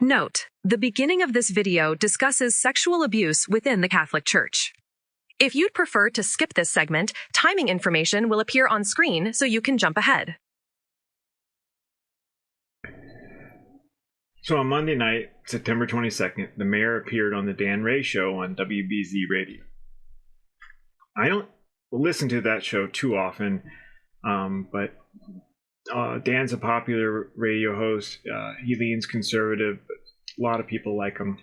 Note, the beginning of this video discusses sexual abuse within the Catholic Church. If you'd prefer to skip this segment, timing information will appear on screen so you can jump ahead. So on Monday night, September 22nd, the mayor appeared on the Dan Rea show on WBZ radio. I don't listen to that show too often, but Dan's a popular radio host. He leans conservative, but a lot of people like him.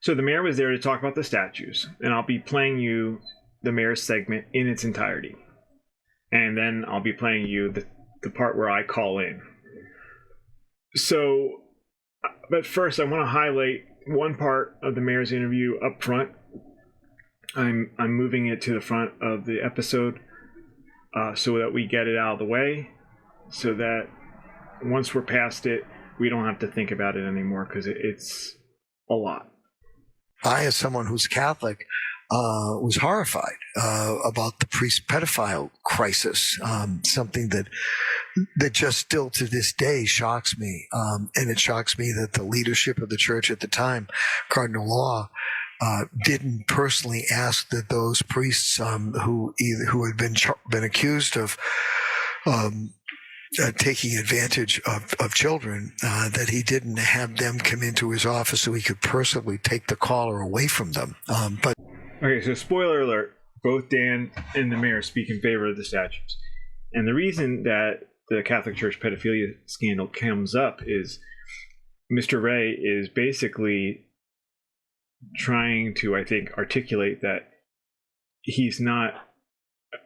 So the mayor was there to talk about the statues, and I'll be playing you the mayor's segment in its entirety. And then I'll be playing you the part where I call in. So, but first I want to highlight one part of the mayor's interview up front. I'm moving it to the front of the episode so that we get it out of the way, so that once we're past it, we don't have to think about it anymore, because it's a lot. I, as someone who's Catholic, was horrified about the priest pedophile crisis, something that just still to this day shocks me. And it shocks me that the leadership of the church at the time, Cardinal Law, didn't personally ask that those priests who had been accused of taking advantage of children, that he didn't have them come into his office so he could personally take the collar away from them. Okay, so spoiler alert, both Dan and the mayor speak in favor of the statues. And the reason that the Catholic Church pedophilia scandal comes up is Mr. Rea is basically trying to, I think, articulate that he's not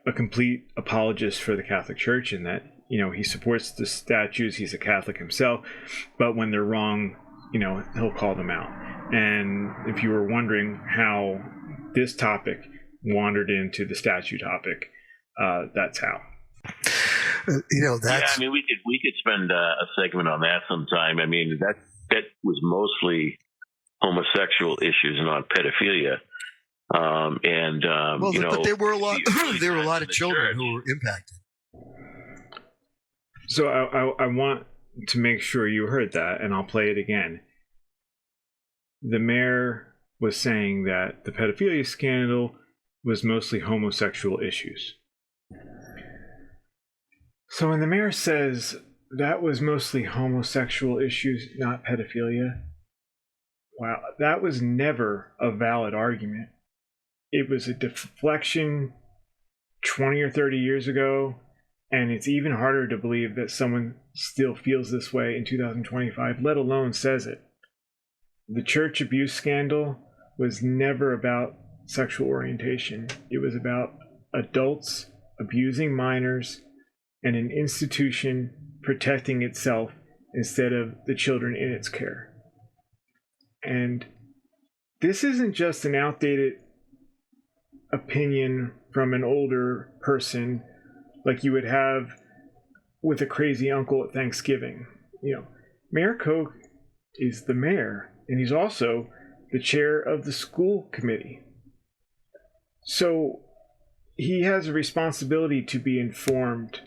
a complete apologist for the Catholic Church, and that, you know, he supports the statues, he's a Catholic himself, but when they're wrong, you know, he'll call them out. And if you were wondering how this topic wandered into the statue topic, that's how. That's... Yeah, I mean, we could spend a segment on that sometime. I mean, that was mostly homosexual issues, not pedophilia. But there were a lot. There were a lot of children who were impacted. So I want to make sure you heard that, and I'll play it again. The mayor was saying that the pedophilia scandal was mostly homosexual issues. So when the mayor says that was mostly homosexual issues, not pedophilia, wow, that was never a valid argument. It was a deflection 20 or 30 years ago, and it's even harder to believe that someone still feels this way in 2025, let alone says it. The church abuse scandal was never about sexual orientation. It was about adults abusing minors and an institution protecting itself instead of the children in its care. And this isn't just an outdated opinion from an older person like you would have with a crazy uncle at Thanksgiving. You know, Mayor Koch is the mayor, and he's also the chair of the school committee. So he has a responsibility to be informed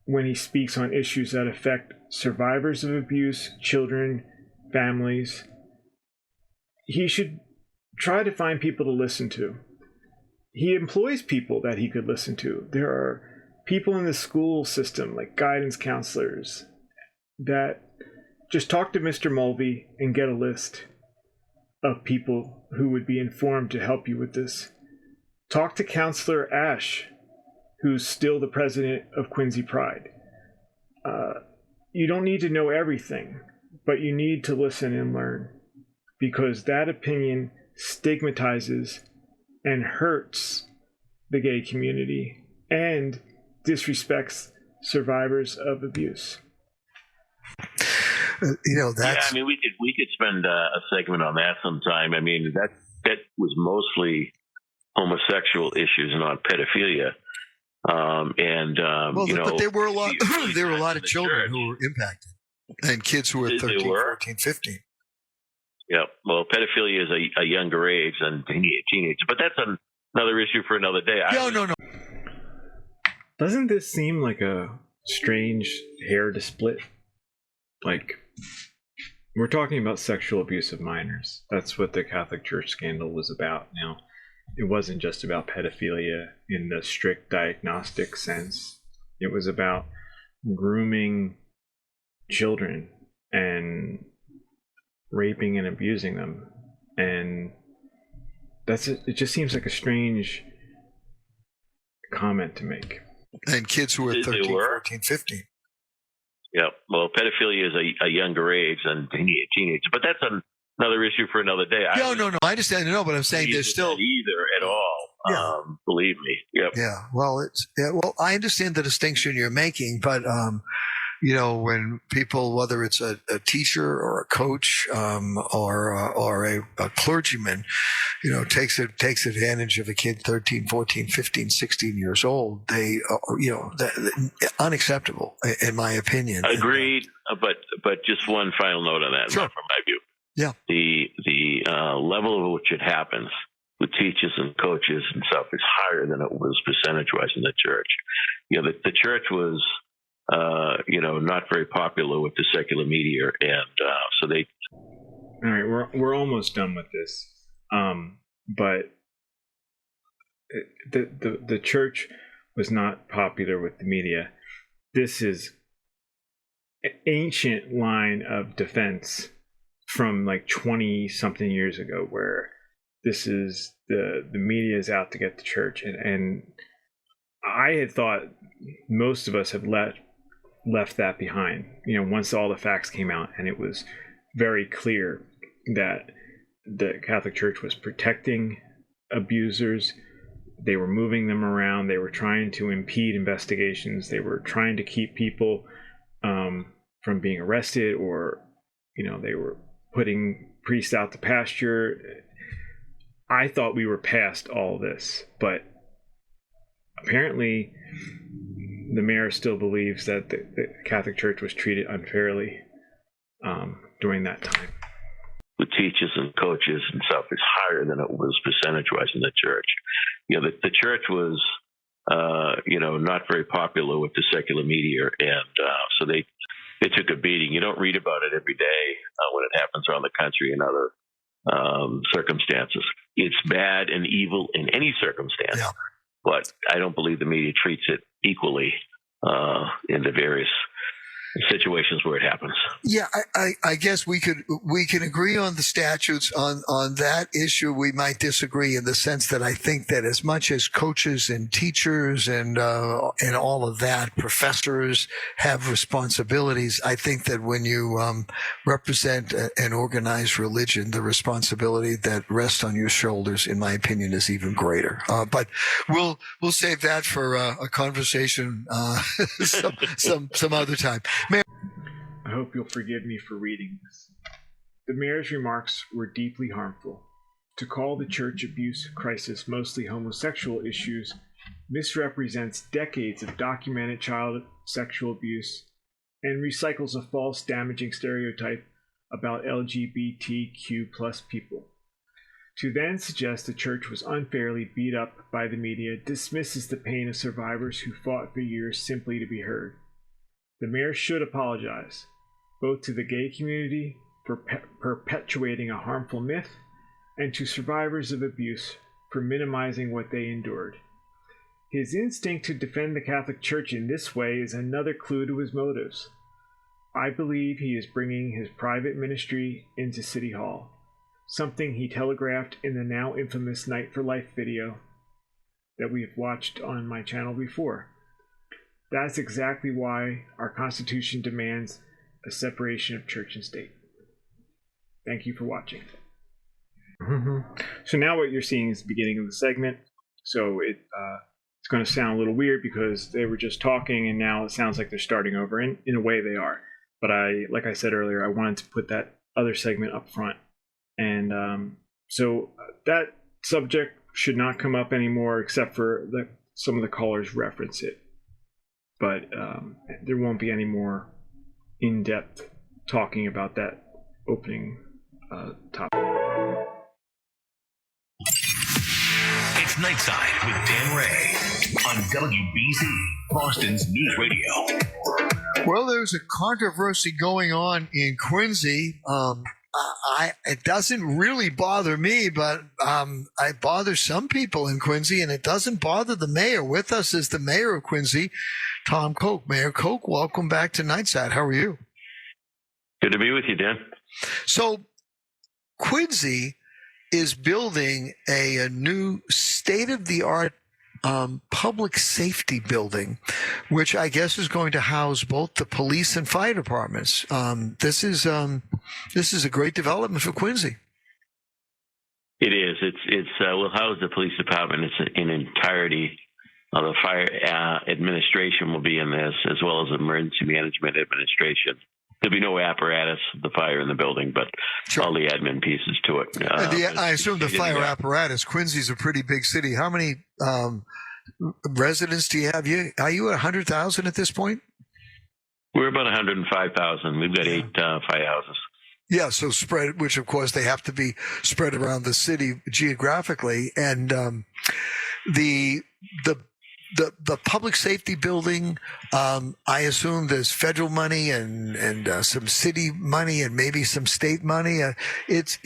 when he speaks on issues that affect survivors of abuse, children, families. He should try to find people to listen to. He employs people that he could listen to. There are people in the school system, like guidance counselors, that just talk to Mr. Mulvey and get a list of people who would be informed to help you with this. Talk to Counselor Ash, who's still the president of Quincy Pride. You don't need to know everything, but you need to listen and learn, because that opinion stigmatizes and hurts the gay community and disrespects survivors of abuse. Yeah, I mean, we could spend a segment on that sometime. I mean, that was mostly homosexual issues, not pedophilia. But there were a lot. There were a lot of children who were impacted, and kids who were 13, 14, 15. Yeah, well, pedophilia is a younger age than teenage, but that's another issue for another day. No. Doesn't this seem like a strange hair to split? Like, We're talking about sexual abuse of minors. That's what the Catholic Church scandal was about. Now, it wasn't just about pedophilia in the strict diagnostic sense. It was about grooming children and raping and abusing them. And it just seems like a strange comment to make. And kids who are 13, 14, 15. Yeah, well, pedophilia is a younger age than teenage, but that's another issue for another day. No, I understand. No, but I'm saying there's still either at all. Yeah. Believe me. Yep. Yeah. Well, I understand the distinction you're making, but when people, whether it's a teacher or a coach or a clergyman, takes advantage of a kid 13, 14, 15, 16 years old, they unacceptable in my opinion. Agreed. But just one final note on that, sure. From my view. Yeah. The level at which it happens with teachers and coaches and stuff is higher than it was percentage-wise in the church. The church was not very popular with the secular media, and so they. All right, we're almost done with this, but the church was not popular with the media. This is an ancient line of defense from like 20 something years ago, where this is the media is out to get the church, and I had thought most of us have left that behind, once all the facts came out, and it was very clear that the Catholic Church was protecting abusers. They were moving them around. They were trying to impede investigations. They were trying to keep people from being arrested, or they were putting priests out to pasture. I thought we were past all this, but apparently the mayor still believes that the Catholic Church was treated unfairly during that time. With teachers and coaches and stuff is higher than it was percentage-wise in the church. The church was, not very popular with the secular media, and so they took a beating. You don't read about it every day when it happens around the country in other circumstances. It's bad and evil in any circumstance. Yeah. But I don't believe the media treats it equally in the various situations where it happens. Yeah, I guess we can agree on the statutes. On that issue, we might disagree in the sense that I think that as much as coaches and teachers and all of that, professors have responsibilities, I think that when you represent an organized religion, the responsibility that rests on your shoulders, in my opinion, is even greater. But we'll save that for a conversation some other time. Mayor. I hope you'll forgive me for reading this. The mayor's remarks were deeply harmful. To call the church abuse crisis mostly homosexual issues misrepresents decades of documented child sexual abuse and recycles a false, damaging stereotype about LGBTQ plus people. To then suggest the church was unfairly beat up by the media dismisses the pain of survivors who fought for years simply to be heard. The mayor should apologize, both to the gay community for perpetuating a harmful myth, and to survivors of abuse for minimizing what they endured. His instinct to defend the Catholic Church in this way is another clue to his motives. I believe he is bringing his private ministry into City Hall, something he telegraphed in the now infamous Night for Life video that we've watched on my channel before. That's exactly why our Constitution demands a separation of church and state. Thank you for watching. So now what you're seeing is the beginning of the segment. So it's going to sound a little weird because they were just talking and now it sounds like they're starting over. And in a way they are. But like I said earlier, I wanted to put that other segment up front. And so that subject should not come up anymore except for some of the callers reference it. But there won't be any more in-depth talking about that opening topic. It's It's Nightside with Dan Rea on WBZ, Boston's News Radio. Well, there's a controversy going on in Quincy. It doesn't really bother me, but it bothers some people in Quincy, and it doesn't bother the mayor. With us is the mayor of Quincy, Tom Koch. Mayor Koch, welcome back to Nightside. How are you? Good to be with you, Dan. So, Quincy is building a new state-of-the-art public safety building, which I guess is going to house both the police and fire departments. This is a great development for Quincy. It is. It's will house the police department. It's in entirety. The fire administration will be in this, as well as emergency management administration. There'll be no apparatus, the fire in the building, but sure, all the admin pieces to it. I assume the fire apparatus. Quincy's a pretty big city. How many residents do you have? Are you at 100,000 at this point? We're about 105,000. We've got 8 firehouses. Yeah, so spread, which of course they have to be spread around the city geographically, and the public safety building, I assume there's federal money and some city money and maybe some state money. It's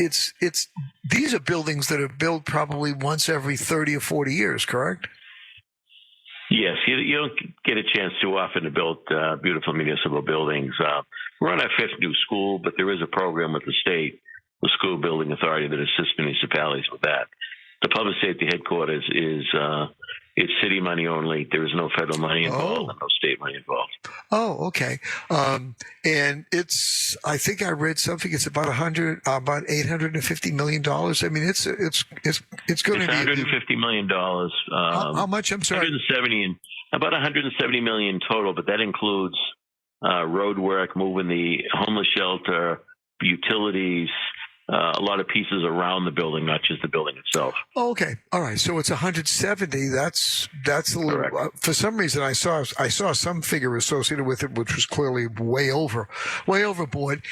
these are buildings that are built probably once every 30 or 40 years, correct? Yes, you don't get a chance too often to build beautiful municipal buildings. We're on our 5th new school, but there is a program with the state, the School Building Authority, that assists municipalities with that. The public safety headquarters is it's city money only. There is no federal money involved and no state money involved. Oh, okay. And it's, I think I read something. It's about $850 million. I mean, it's going to be $150 million. How much? I'm sorry. About $170 million total, but that includes road work, moving the homeless shelter, utilities. A lot of pieces around the building, not just the building itself. Oh, okay. All right. So it's 170. That's a little. For some reason, I saw some figure associated with it, which was clearly way overboard.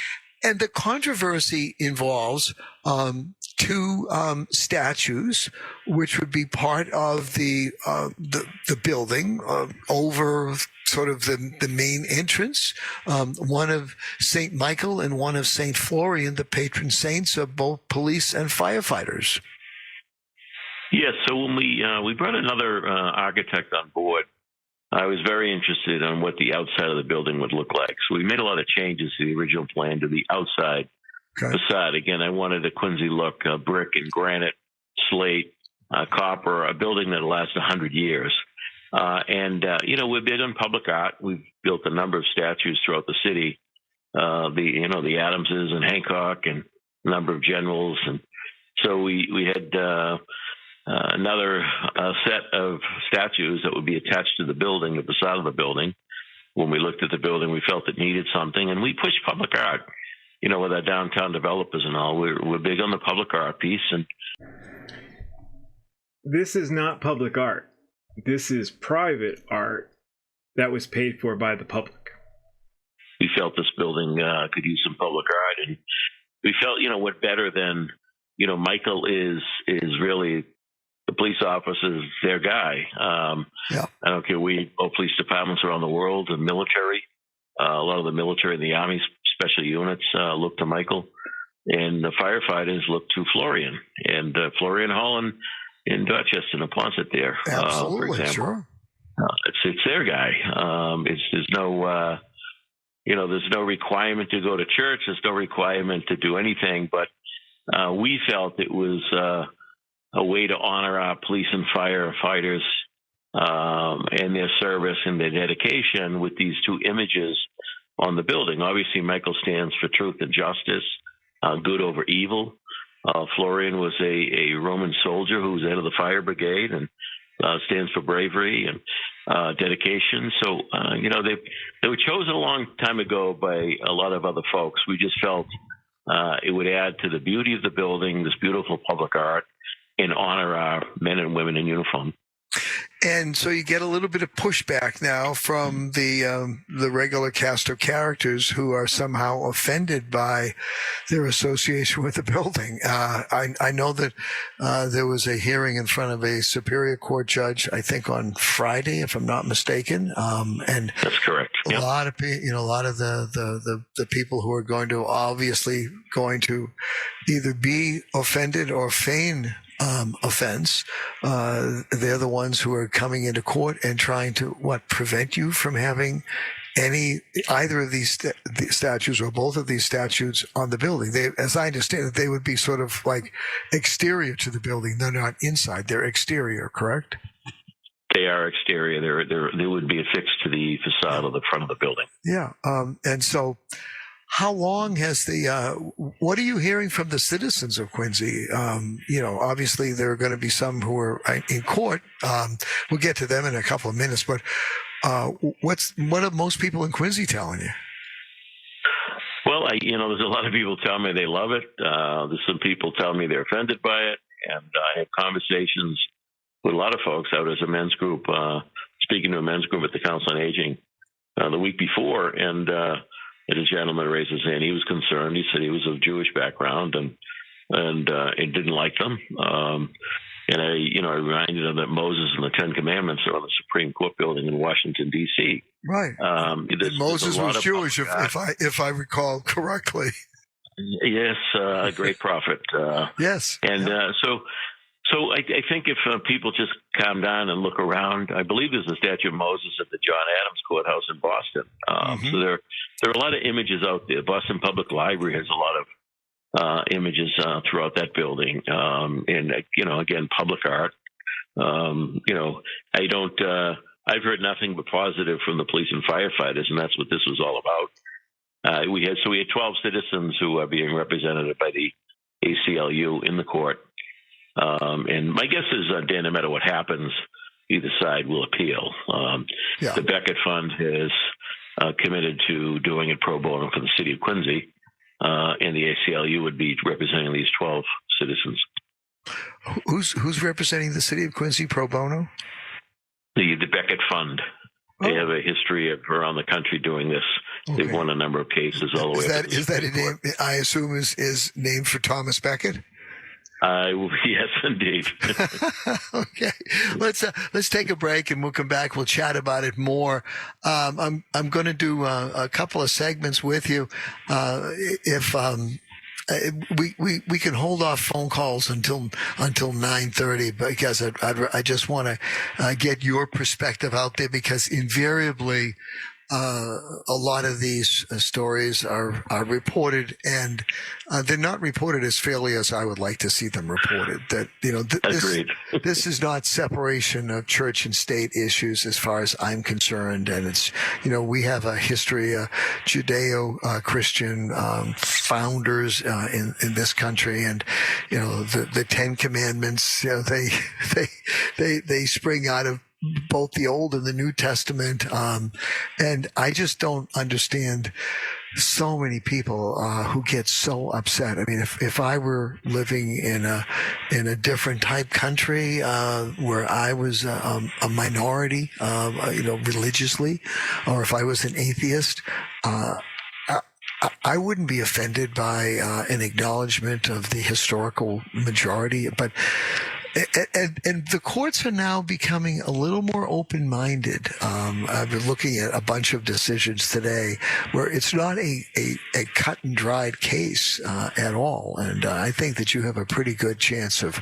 And the controversy involves 2 statues, which would be part of the building over sort of the main entrance. One of St. Michael and one of St. Florian, the patron saints of both police and firefighters. Yes. So when we brought another architect on board, I was very interested in what the outside of the building would look like. So we made a lot of changes to the original plan to the outside facade. Again, I wanted a Quincy look, brick and granite, slate, copper, a building that'll last 100 years. We're big on public art. We've built a number of statues throughout the city. The Adamses and Hancock and a number of generals. And so we had another set of statues that would be attached to the building, the facade of the building. When we looked at the building, we felt it needed something, and we pushed public art. With our downtown developers and all, we're big on the public art piece. And this is not public art. This is private art that was paid for by the public. We felt this building could use some public art, and we felt, what better than, Michael is really the police officer is their guy. I don't care. All police departments around the world, the military, a lot of the military and the Army special units look to Michael, and the firefighters look to Florian and Florian Hall in Dorchester and Neponset there. Absolutely, for example. Sure. It's their guy. There's no requirement to go to church. There's no requirement to do anything, but we felt it was a way to honor our police and firefighters and their service and their dedication with these 2 images on the building. Obviously, Michael stands for truth and justice, good over evil. Florian was a Roman soldier who was head of the fire brigade and stands for bravery and dedication. So, they were chosen a long time ago by a lot of other folks. We just felt it would add to the beauty of the building, this beautiful public art, and honor our men and women in uniform. And so you get a little bit of pushback now from the regular cast of characters who are somehow offended by their association with the building. I know that there was a hearing in front of a Superior Court judge, I think on Friday, if I'm not mistaken. And that's correct. A lot of the people who are obviously going to either be offended or feign offense. They're the ones who are coming into court and trying to prevent you from having either of these statues or both of these statues on the building. They, as I understand it, they would be sort of like exterior to the building. They're not inside. They're exterior, correct? They are exterior. They would be affixed to the facade of the front of the building. Yeah. And so how long has what are you hearing from the citizens of Quincy? Obviously there are going to be some who are in court. We'll get to them in a couple of minutes, but what are most people in Quincy telling you? Well, there's a lot of people tell me they love it. There's some people tell me they're offended by it. And I have conversations with a lot of folks out as a men's group, speaking to a men's group at the Council on Aging the week before. And a gentleman raised his hand. He was concerned. He said he was of Jewish background and it didn't like them. And I reminded him that Moses and the Ten Commandments are on the Supreme Court building in Washington, D.C. Right. Moses was Jewish, if I recall correctly. Yes, a great prophet. Yes. And So I think if people just calm down and look around, I believe there's a statue of Moses at the John Adams Courthouse in Boston. So there are a lot of images out there. Boston Public Library has a lot of images throughout that building, and again, public art. I've heard nothing but positive from the police and firefighters, and that's what this was all about. We had 12 citizens who are being represented by the ACLU in the court. And my guess is, Dan, no matter what happens, either side will appeal. The Beckett Fund has committed to doing it pro bono for the city of Quincy, and the ACLU would be representing these 12 citizens. Who's representing the city of Quincy pro bono? The Beckett Fund. They have a history of around the country doing this. Okay. They've won a number of cases all the way up. Is that a name? I assume is named for Thomas Beckett. Yes, indeed. Okay, let's take a break and we'll come back. We'll chat about it more. I'm going to do a couple of segments with you. If we can hold off phone calls until 9:30 because I just want to get your perspective out there, because invariably a lot of these stories are reported, and they're not reported as fairly as I would like to see them reported. That this is not separation of church and state issues as far as I'm concerned, and it's we have a history of Judeo-Christian founders in this country, and the Ten Commandments they spring out of both the Old and the New Testament. And I just don't understand so many people who get so upset. I mean, if I were living in a different type country where I was a minority, religiously, or if I was an atheist, I wouldn't be offended by an acknowledgement of the historical majority, but and the courts are now becoming a little more open-minded. I've been looking at a bunch of decisions today where it's not a cut and dried case at all, and I think that you have a pretty good chance of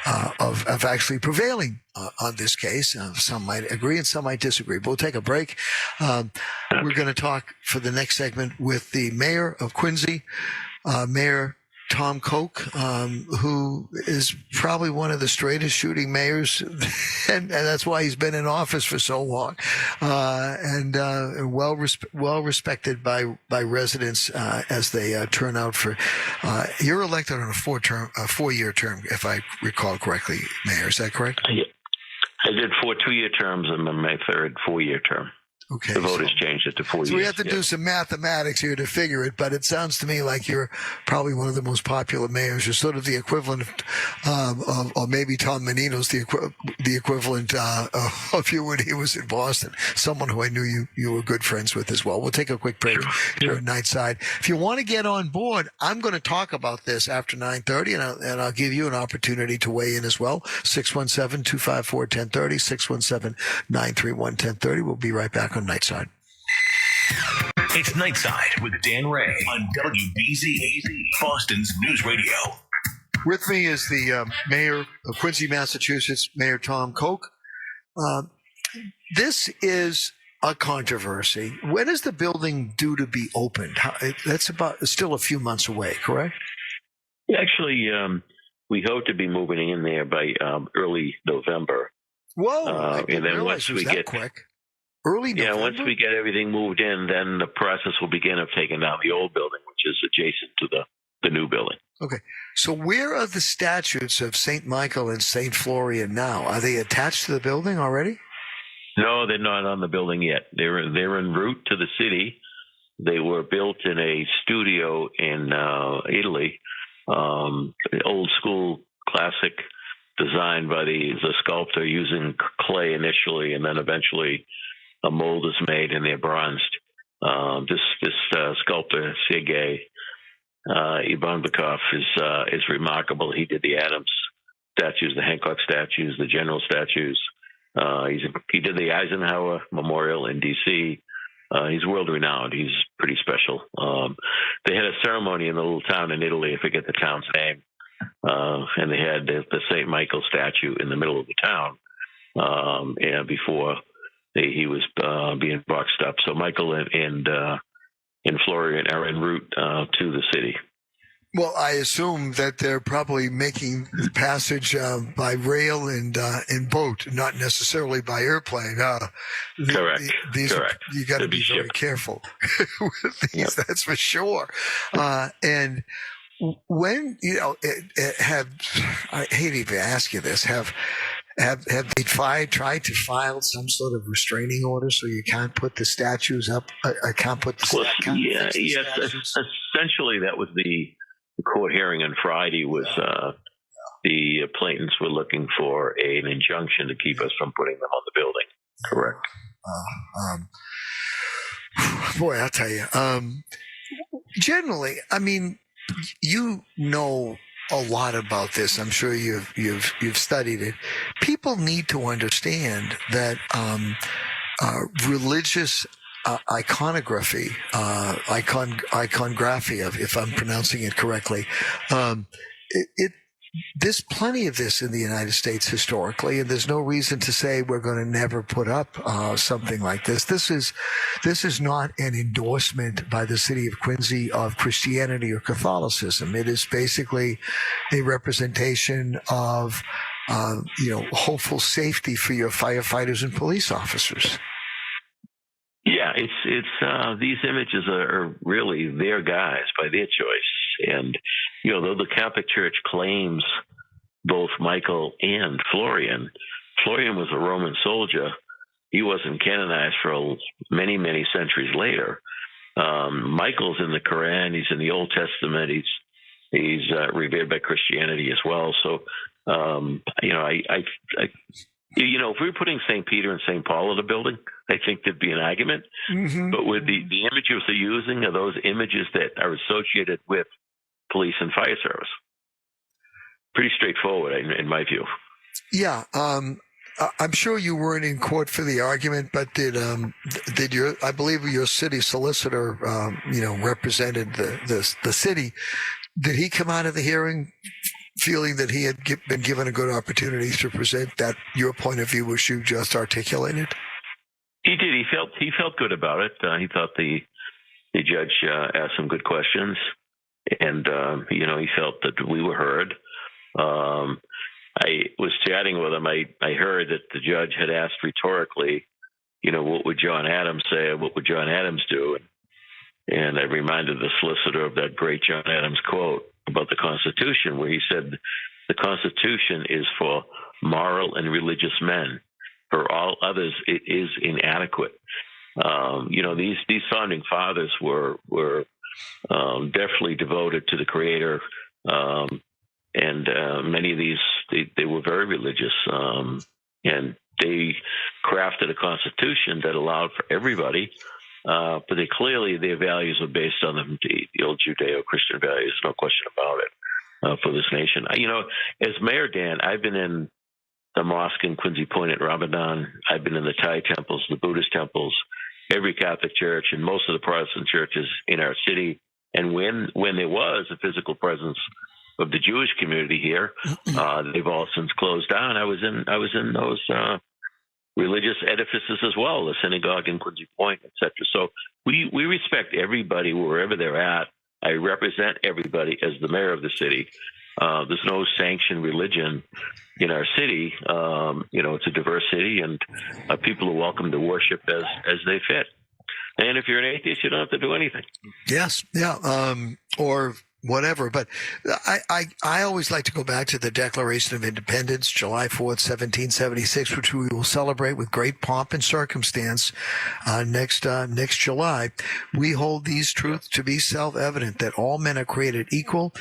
actually prevailing on this case. Some might agree and some might disagree. But we'll take a break. We're going to talk for the next segment with the mayor of Quincy, Mayor Tom Koch, who is probably one of the straightest shooting mayors, and that's why he's been in office for so long, and well respected by residents as they turn out for. You're elected on a 4-year term, if I recall correctly, Mayor. Is that correct? I did 4 2-year terms and then my third 4-year term. Okay. The voters changed it to 4 years. So we have to do some mathematics here to figure it, but it sounds to me like you're probably one of the most popular mayors. You're sort of the equivalent of or maybe Tom Menino's the equivalent of you when he was in Boston. Someone who I knew you were good friends with as well. We'll take a quick break here at Nightside. If you want to get on board, I'm going to talk about this after 9:30, and I'll give you an opportunity to weigh in as well. 617-254-1030, 617-931-1030. We'll be right back on Nightside. It's Nightside with Dan Rea on WBZ, Boston's News Radio. With me is the mayor of Quincy, Massachusetts, Mayor Tom Koch. This is a controversy. When is the building due to be opened? That's still a few months away, correct? Actually, we hope to be moving in there by early November. Whoa! I didn't and then realize once it was we that get quick. Early November? Yeah, once we get everything moved in, then the process will begin of taking down the old building, which is adjacent to the new building. Okay. So where are the statues of St. Michael and St. Florian now? Are they attached to the building already? No, they're not on the building yet. They're en route to the city. They were built in a studio in Italy, old school classic, designed by the sculptor using clay initially, and then eventually a mold is made and they're bronzed. This sculptor, Sergei Ivanbekov, is remarkable. He did the Adams statues, the Hancock statues, the General statues. He did the Eisenhower Memorial in D.C. He's world renowned. He's pretty special. They had a ceremony in the little town in Italy. I forget the town's name. And they had the St. Michael statue in the middle of the town. And before he was being boxed up. So Michael and Florian are en route to the city. Well, I assume that they're probably making the passage by rail and boat, not necessarily by airplane. Correct. Correct. You got to be very careful with these. Yep. That's for sure. And when I hate to even ask you this, have they tried to file some sort of restraining order so you can't put the statues up? Can't put the yes. Essentially, that was the court hearing on Friday. Was the plaintiffs were looking for an injunction to keep us from putting them on the building. Correct. Boy, I'll tell you. Generally, I mean, you know a lot about this. I'm sure you've studied it. People need to understand that religious iconography, if I'm pronouncing it correctly, there's plenty of this in the United States historically, and there's no reason to say we're going to never put up something like this. This is not an endorsement by the city of Quincy of Christianity or Catholicism. It is basically a representation of hopeful safety for your firefighters and police officers. Yeah, it's these images are really their guys by their choice. And, though the Catholic Church claims both Michael and Florian was a Roman soldier. He wasn't canonized for many, many centuries later. Michael's in the Quran. He's in the Old Testament. He's revered by Christianity as well. So, if we were putting St. Peter and St. Paul in the building, I think there'd be an argument. Mm-hmm. But with the images they're using are those images that are associated with police and fire service. Pretty straightforward, in my view. Yeah. I'm sure you weren't in court for the argument, but did I believe your city solicitor, represented the city. Did he come out of the hearing feeling that he had been given a good opportunity to present that your point of view, which you just articulated? He did. He felt good about it. He thought the judge asked some good questions, and he felt that we were heard. I was chatting with him. I heard that the judge had asked rhetorically, what would John Adams say? What would John Adams do? And I reminded the solicitor of that great John Adams quote about the Constitution, where he said, the Constitution is for moral and religious men. For all others, it is inadequate. These founding fathers were definitely devoted to the Creator, and many of these they were very religious, and they crafted a constitution that allowed for everybody. But their values are based on the old Judeo-Christian values, no question about it, for this nation. As mayor, Dan, I've been in the mosque in Quincy Point at Ramadan. I've been in the Thai temples, the Buddhist temples, every Catholic church, and most of the Protestant churches in our city. And when there was a physical presence of the Jewish community here, they've all since closed down. I was in those religious edifices as well, the synagogue in Quincy Point, etc. So we respect everybody wherever they're at. I represent everybody as the mayor of the city. There's no sanctioned religion in our city. It's a diverse city, and people are welcome to worship as they fit. And if you're an atheist, you don't have to do anything. Yes, yeah, or whatever. But I always like to go back to the Declaration of Independence, July 4th, 1776, which we will celebrate with great pomp and circumstance next July. We hold these truths to be self-evident, that all men are created equal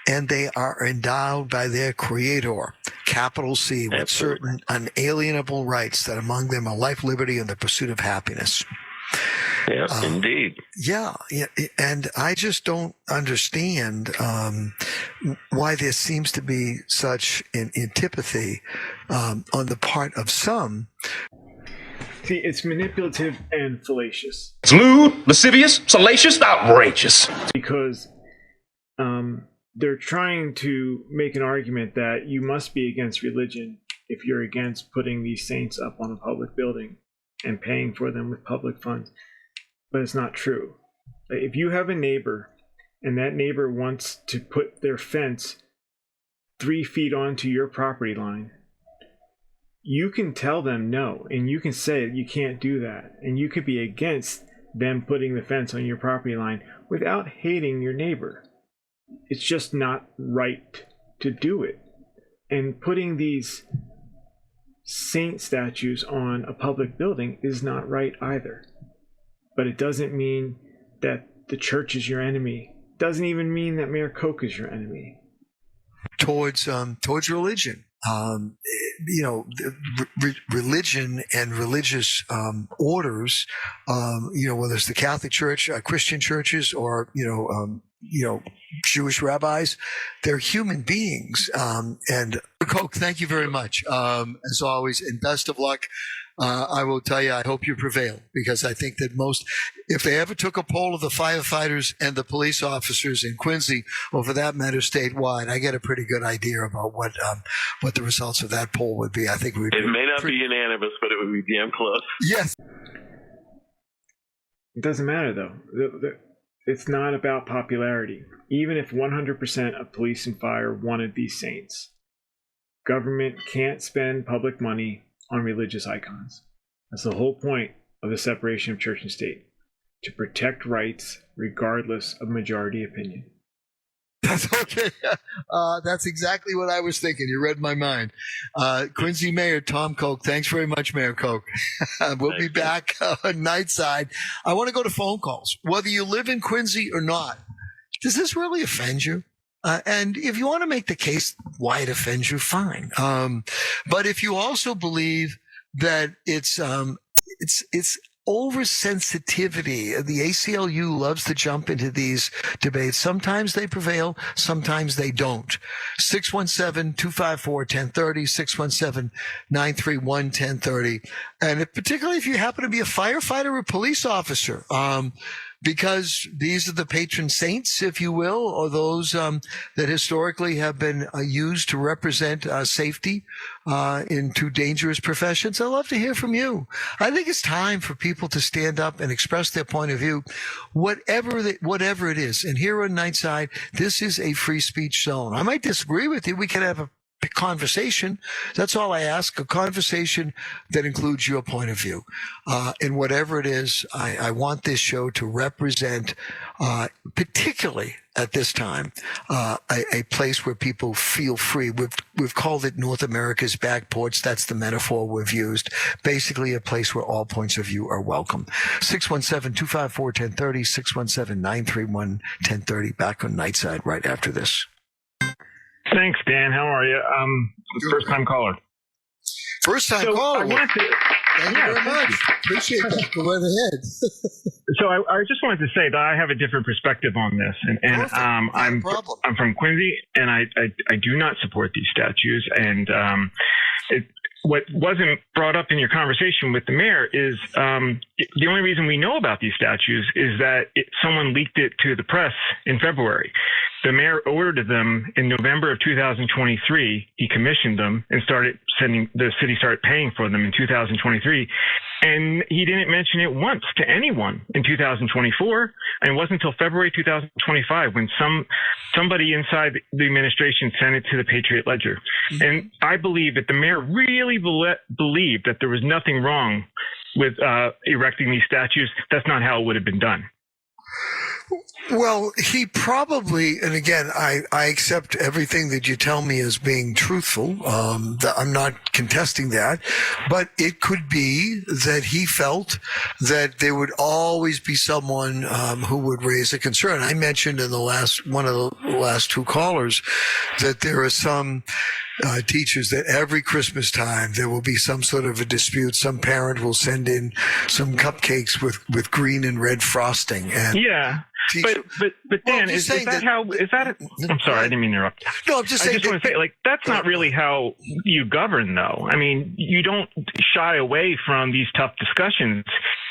and they are endowed by their Creator, capital C, with certain unalienable rights, that among them are life, liberty, and the pursuit of happiness. Yes, indeed. Yeah, and I just don't understand why there seems to be such an antipathy on the part of some. See, it's manipulative and fallacious. It's lewd, lascivious, salacious, outrageous. Because they're trying to make an argument that you must be against religion if you're against putting these saints up on a public building and paying for them with public funds. But it's not true. If you have a neighbor and that neighbor wants to put their fence 3 feet onto your property line, you can tell them no, and you can say you can't do that, and you could be against them putting the fence on your property line without hating your neighbor. It's just not right to do it. And putting these saint statues on a public building is not right either. But it doesn't mean that the church is your enemy. It doesn't even mean that Mayor Koch is your enemy. Towards religion. Religion and religious orders, whether it's the Catholic Church, Christian churches, or Jewish rabbis, they're human beings. And Koch, thank you very much, as always, and best of luck. I will tell you, I hope you prevail, because I think that if they ever took a poll of the firefighters and the police officers in Quincy, or for that matter statewide, I get a pretty good idea about what the results of that poll would be. I think it may not be unanimous, but it would be damn close. Yes. It doesn't matter, though. It's not about popularity. Even if 100% of police and fire wanted these saints, government can't spend public money on religious icons. That's the whole point of the separation of church and state, to protect rights regardless of majority opinion. That's okay. That's exactly what I was thinking. You read my mind. Quincy Mayor Tom Koch, thanks very much, Mayor Koch. We'll be back on Nightside. I want to go to phone calls. Whether you live in Quincy or not, does this really offend you? And if you want to make the case why it offends you, fine. But if you also believe that it's oversensitivity, the ACLU loves to jump into these debates. Sometimes they prevail, sometimes they don't. 617-254-1030, 617-931-1030. And particularly if you happen to be a firefighter or police officer, because these are the patron saints, if you will, or those that historically have been used to represent safety in two dangerous professions. I'd love to hear from you. I think it's time for people to stand up and express their point of view, whatever it is. And here on Nightside, this is a free speech zone. I might disagree with you. We can have a conversation. That's all I ask, a conversation that includes your point of view. And whatever it is, I want this show to represent, particularly at this time, a place where people feel free. We've called it North America's back porch. That's the metaphor we've used. Basically, a place where all points of view are welcome. 617-254-1030, 617-931-1030. Back on Nightside right after this. Thanks, Dan. How are you? First time caller. First time caller. Thank you very much. Appreciate that. Go right ahead. So I just wanted to say that I have a different perspective on this, and I'm from Quincy, and I do not support these statues, and what wasn't brought up in your conversation with the mayor is the only reason we know about these statues is that someone leaked it to the press in February. The mayor ordered them in November of 2023. He commissioned them and the city started paying for them in 2023. And he didn't mention it once to anyone in 2024. And it wasn't until February 2025 when somebody inside the administration sent it to the Patriot Ledger. Mm-hmm. And I believe that the mayor really believed that there was nothing wrong with erecting these statues. That's not how it would have been done. Well, he probably, and again, I accept everything that you tell me as being truthful. I'm not contesting that, but it could be that he felt that there would always be someone who would raise a concern. I mentioned in one of the last two callers that there are some teachers that every Christmas time there will be some sort of a dispute. Some parent will send in some cupcakes with green and red frosting. And yeah. But Dan, is that how? I'm sorry, I didn't mean to interrupt. No, I'm just saying. I just want to say, that's not really how you govern, though. I mean, you don't shy away from these tough discussions.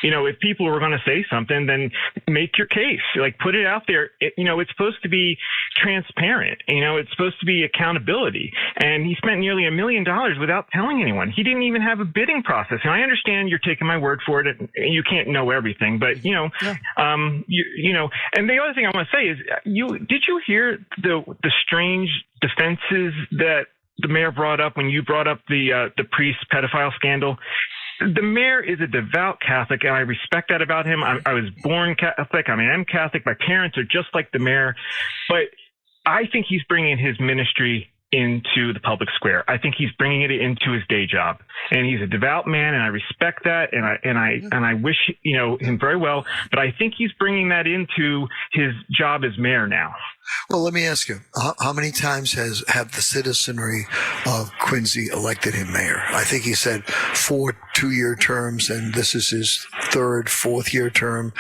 If people were going to say something, then make your case. Put it out there. It's supposed to be transparent. It's supposed to be accountability. And he spent nearly $1 million without telling anyone. He didn't even have a bidding process. And I understand you're taking my word for it. You can't know everything, but And the other thing I want to say is, did you hear the strange defenses that the mayor brought up when you brought up the priest pedophile scandal? The mayor is a devout Catholic, and I respect that about him. I was born Catholic. I am Catholic. My parents are just like the mayor, but I think he's bringing his ministry into the public square. I think he's bringing it into his day job, and he's a devout man, and I respect that, and I wish him very well. But I think he's bringing that into his job as mayor now. Well, let me ask you: how many times have the citizenry of Quincy elected him mayor? I think he said 4 2-year terms, and this is his 3rd, 4th-year term.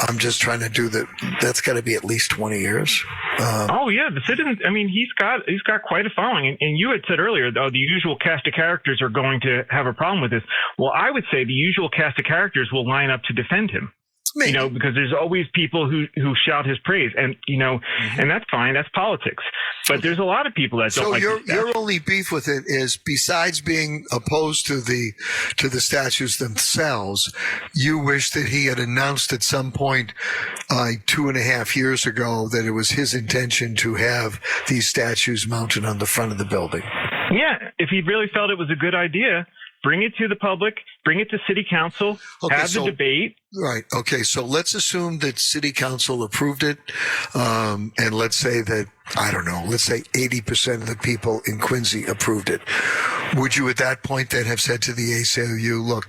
I'm just trying to do that. That's got to be at least 20 years. Oh yeah, the citizens. I mean, he's got quite a following. And you had said earlier, though, the usual cast of characters are going to have a problem with this. Well, I would say the usual cast of characters will line up to defend him. Maybe. Because there's always people who shout his praise, and and that's fine. That's politics. But there's a lot of people that don't like. So your only beef with it is, besides being opposed to the statues themselves, you wish that he had announced at some point 2.5 years ago that it was his intention to have these statues mounted on the front of the building. Yeah, if he really felt it was a good idea. Bring it to the public, bring it to city council, have the debate. Right. Okay. So let's assume that city council approved it. And let's say that, let's say 80% of the people in Quincy approved it. Would you at that point then have said to the ACLU, look,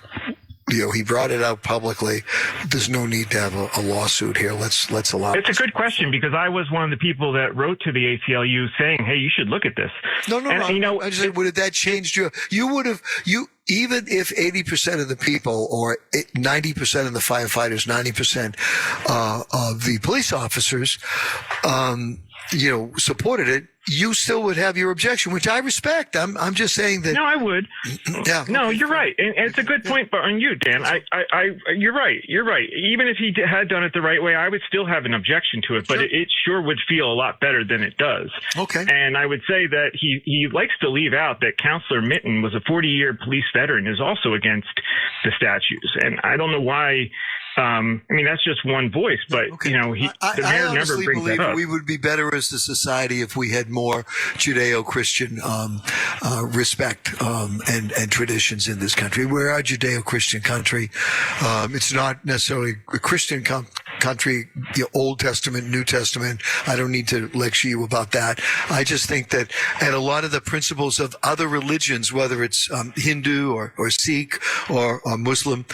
he brought it out publicly. There's no need to have a lawsuit here. Let's allow it. It's a good question, because I was one of the people that wrote to the ACLU saying, hey, you should look at this. No. I just said, would have that changed you? Even if 80% of the people, or 90% of the firefighters, 90% of the police officers, supported it, you still would have your objection, which I respect. I'm just saying that. No, I would. Yeah. No, you're right, and it's a good point. But on you, Dan, you're right. You're right. Even if he had done it the right way, I would still have an objection to it. But it sure would feel a lot better than it does. Okay. And I would say that he likes to leave out that Counselor Mitten was a 40-year police veteran, is also against the statues, and I don't know why That's just one voice, but Okay. the mayor never honestly brings believe that up. we would be better as a society if we had more Judeo-Christian respect and traditions in this country. We're a Judeo-Christian country. It's not necessarily a Christian country, the Old Testament, New Testament. I don't need to lecture you about that. I just think that, and a lot of the principles of other religions, whether it's Hindu or Sikh or Muslim,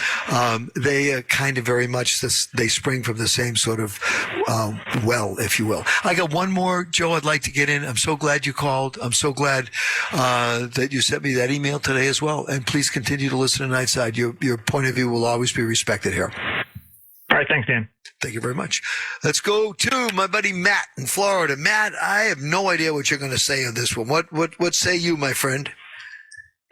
they kind of very much they spring from the same sort of well, if you will. I got one more, Joe, I'd like to get in. I'm so glad you called. I'm so glad that you sent me that email today as well. And please continue to listen to Nightside. Your point of view will always be respected here. All right, thanks, Dan. Thank you very much. Let's go to my buddy Matt in Florida. Matt, I have no idea what you're going to say on this one. What say you, my friend?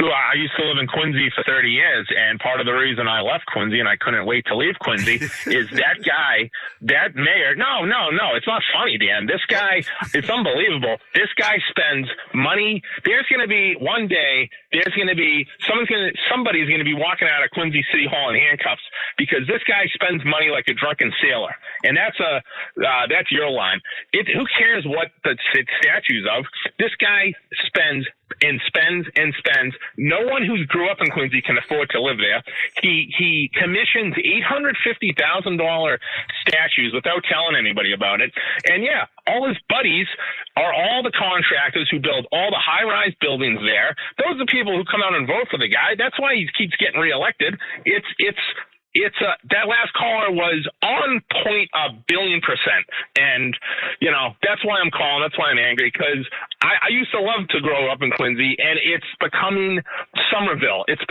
Well, I used to live in Quincy for 30 years, and part of the reason I left Quincy, and I couldn't wait to leave Quincy, is that guy, that mayor. No, it's not funny, Dan. This guy, it's unbelievable. This guy spends money. There's going to be one day, somebody's going to be walking out of Quincy City Hall in handcuffs because this guy spends money like a drunken sailor, and that's your line. Who cares what it's statues of? This guy spends and spends. No one who grew up in Quincy can afford to live there. He commissions $850,000 statues without telling anybody about it. And yeah, all his buddies are all the contractors who build all the high-rise buildings there. Those are the people who come out and vote for the guy. That's why he keeps getting reelected. That last caller was on point 1,000,000,000%. And, that's why I'm calling. That's why I'm angry, because I used to love to grow up in Quincy, and it's becoming Somerville. It's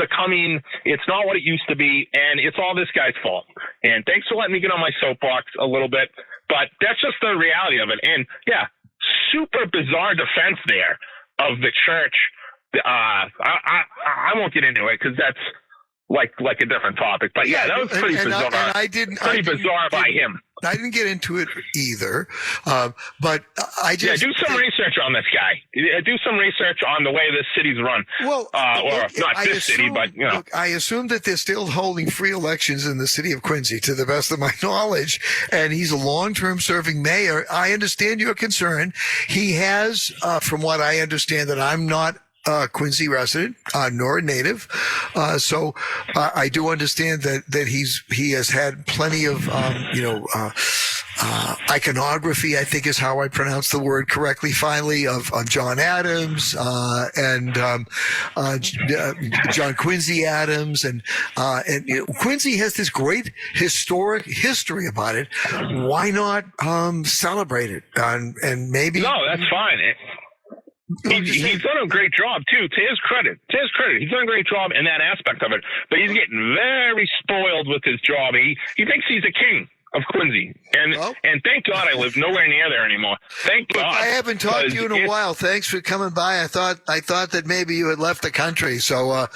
not what it used to be, and it's all this guy's fault. And thanks for letting me get on my soapbox a little bit, but that's just the reality of it. And, yeah, super bizarre defense there of the church. I won't get into it because that's like a different topic, but yeah, that was pretty bizarre. Bizarre by him. I didn't get into it either, but I just do some research on this guy. Do some research on the way this city's run. Well, city, but Look, I assume that they're still holding free elections in the city of Quincy, to the best of my knowledge, and he's a long-term serving mayor. I understand your concern. He has, from what I understand, that I'm not Quincy resident, nor a native. So I do understand that he has had plenty of, iconography, I think is how I pronounce the word correctly, finally, of John Adams, and John Quincy Adams. And Quincy has this great historic history about it. Why not, celebrate it? And maybe. No, that's fine. He's done a great job too. To his credit, he's done a great job in that aspect of it. But he's getting very spoiled with his job. He thinks he's a king of Quincy, and thank God I live nowhere near there anymore. Thank God. I haven't talked to you in a while. Thanks for coming by. I thought that maybe you had left the country, so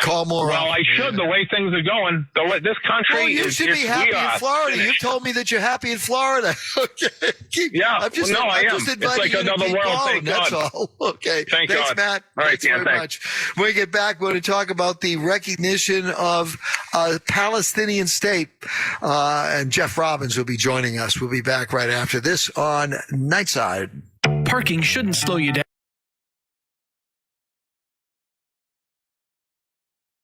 call more. Well, I should. The way things are going, this country. Well, you should be happy in Florida. You told me that you're happy in Florida. Okay. Yeah. I'm just inviting it's like another world. Going, that's all. Okay. Thanks, Matt. All right, thanks very much. When we get back, we're going to talk about the recognition of a Palestinian state, and Jeff Robbins will be joining us. We'll be back right after this on Nightside. Parking shouldn't slow you down.